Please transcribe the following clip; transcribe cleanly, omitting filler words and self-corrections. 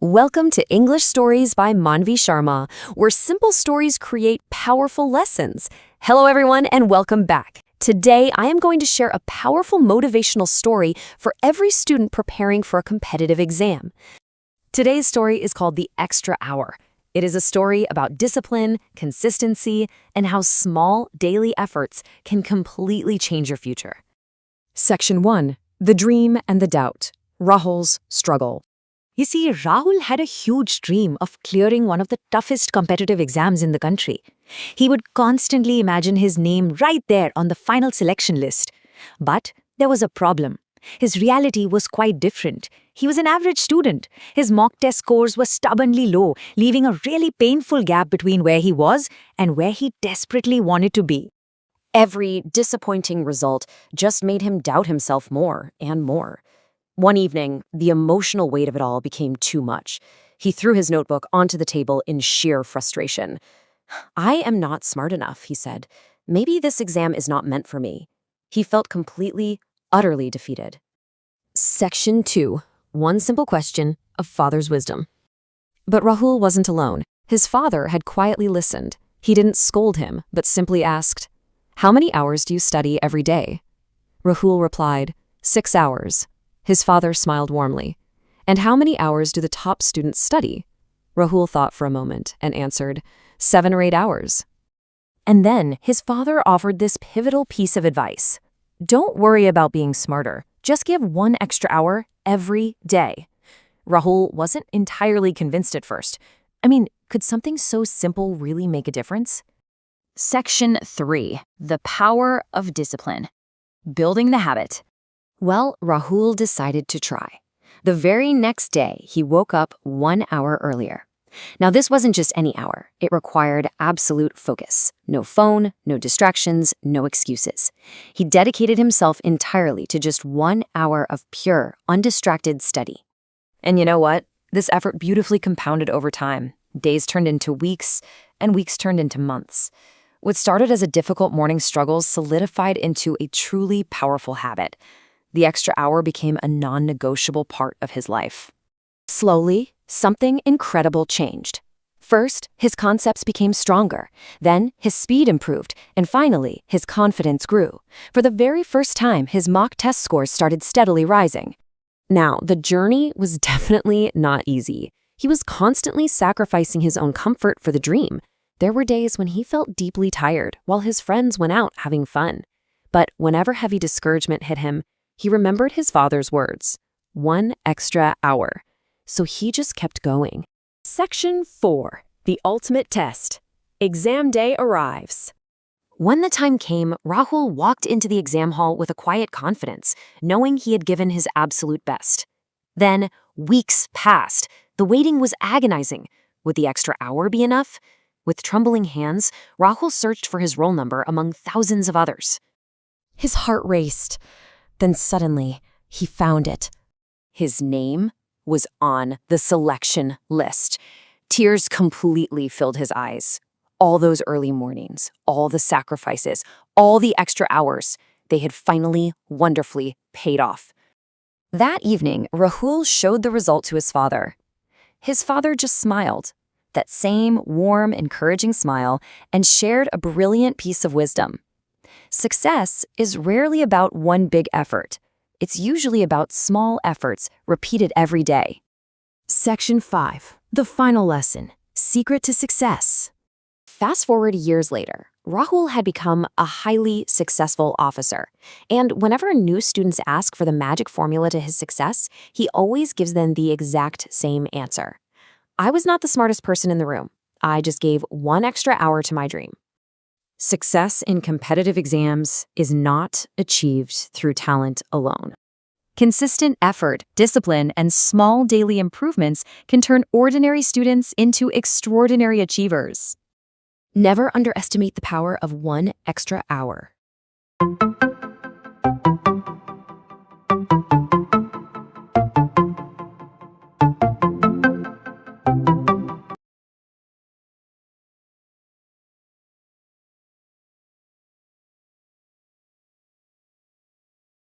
Welcome to English Stories by Manvi Sharma, where simple stories create powerful lessons. Hello, everyone, and welcome back. Today, I am going to share a powerful motivational story for every student preparing for a competitive exam. Today's story is called The Extra Hour. It is a story about discipline, consistency, and how small daily efforts can completely change your future. Section 1. The Dream and the Doubt. Rahul's Struggle. You see, Rahul had a huge dream of clearing one of the toughest competitive exams in the country. He would constantly imagine his name right there on the final selection list. But there was a problem. His reality was quite different. He was an average student. His mock test scores were stubbornly low, leaving a really painful gap between where he was and where he desperately wanted to be. Every disappointing result just made him doubt himself more and more. One evening, the emotional weight of it all became too much. He threw his notebook onto the table in sheer frustration. "I am not smart enough," he said. "Maybe this exam is not meant for me." He felt completely, utterly defeated. Section 2. One simple question of father's wisdom. But Rahul wasn't alone. His father had quietly listened. He didn't scold him, but simply asked, "How many hours do you study every day?" Rahul replied, 6 hours. His father smiled warmly. "And how many hours do the top students study?" Rahul thought for a moment and answered, 7 or 8 hours. And then his father offered this pivotal piece of advice. Don't worry about being smarter. Just give 1 extra hour every day. Rahul wasn't entirely convinced at first. Could something so simple really make a difference? Section 3. The Power of Discipline. Building the Habit. Well, Rahul decided to try. The very next day, he woke up 1 hour earlier. Now, this wasn't just any hour. It required absolute focus. No phone, no distractions, no excuses. He dedicated himself entirely to just 1 hour of pure, undistracted study. And you know what? This effort beautifully compounded over time. Days turned into weeks, and weeks turned into months. What started as a difficult morning struggle solidified into a truly powerful habit. The extra hour became a non-negotiable part of his life. Slowly, something incredible changed. First, his concepts became stronger. Then, his speed improved. And finally, his confidence grew. For the very first time, his mock test scores started steadily rising. Now, the journey was definitely not easy. He was constantly sacrificing his own comfort for the dream. There were days when he felt deeply tired, while his friends went out having fun. But whenever heavy discouragement hit him, he remembered his father's words, 1 extra hour. So he just kept going. Section 4. The Ultimate Test. Exam day arrives. When the time came, Rahul walked into the exam hall with a quiet confidence, knowing he had given his absolute best. Then, weeks passed. The waiting was agonizing. Would the extra hour be enough? With trembling hands, Rahul searched for his roll number among thousands of others. His heart raced. Then suddenly, he found it. His name was on the selection list. Tears completely filled his eyes. All those early mornings, all the sacrifices, all the extra hours, they had finally, wonderfully paid off. That evening, Rahul showed the result to his father. His father just smiled, that same warm, encouraging smile, and shared a brilliant piece of wisdom. Success is rarely about one big effort. It's usually about small efforts repeated every day. Section 5. The Final Lesson. Secret to Success. Fast forward years later, Rahul had become a highly successful officer. And whenever new students ask for the magic formula to his success, he always gives them the exact same answer. I was not the smartest person in the room. I just gave 1 extra hour to my dream. Success in competitive exams is not achieved through talent alone. Consistent effort, discipline, and small daily improvements can turn ordinary students into extraordinary achievers. Never underestimate the power of 1 extra hour.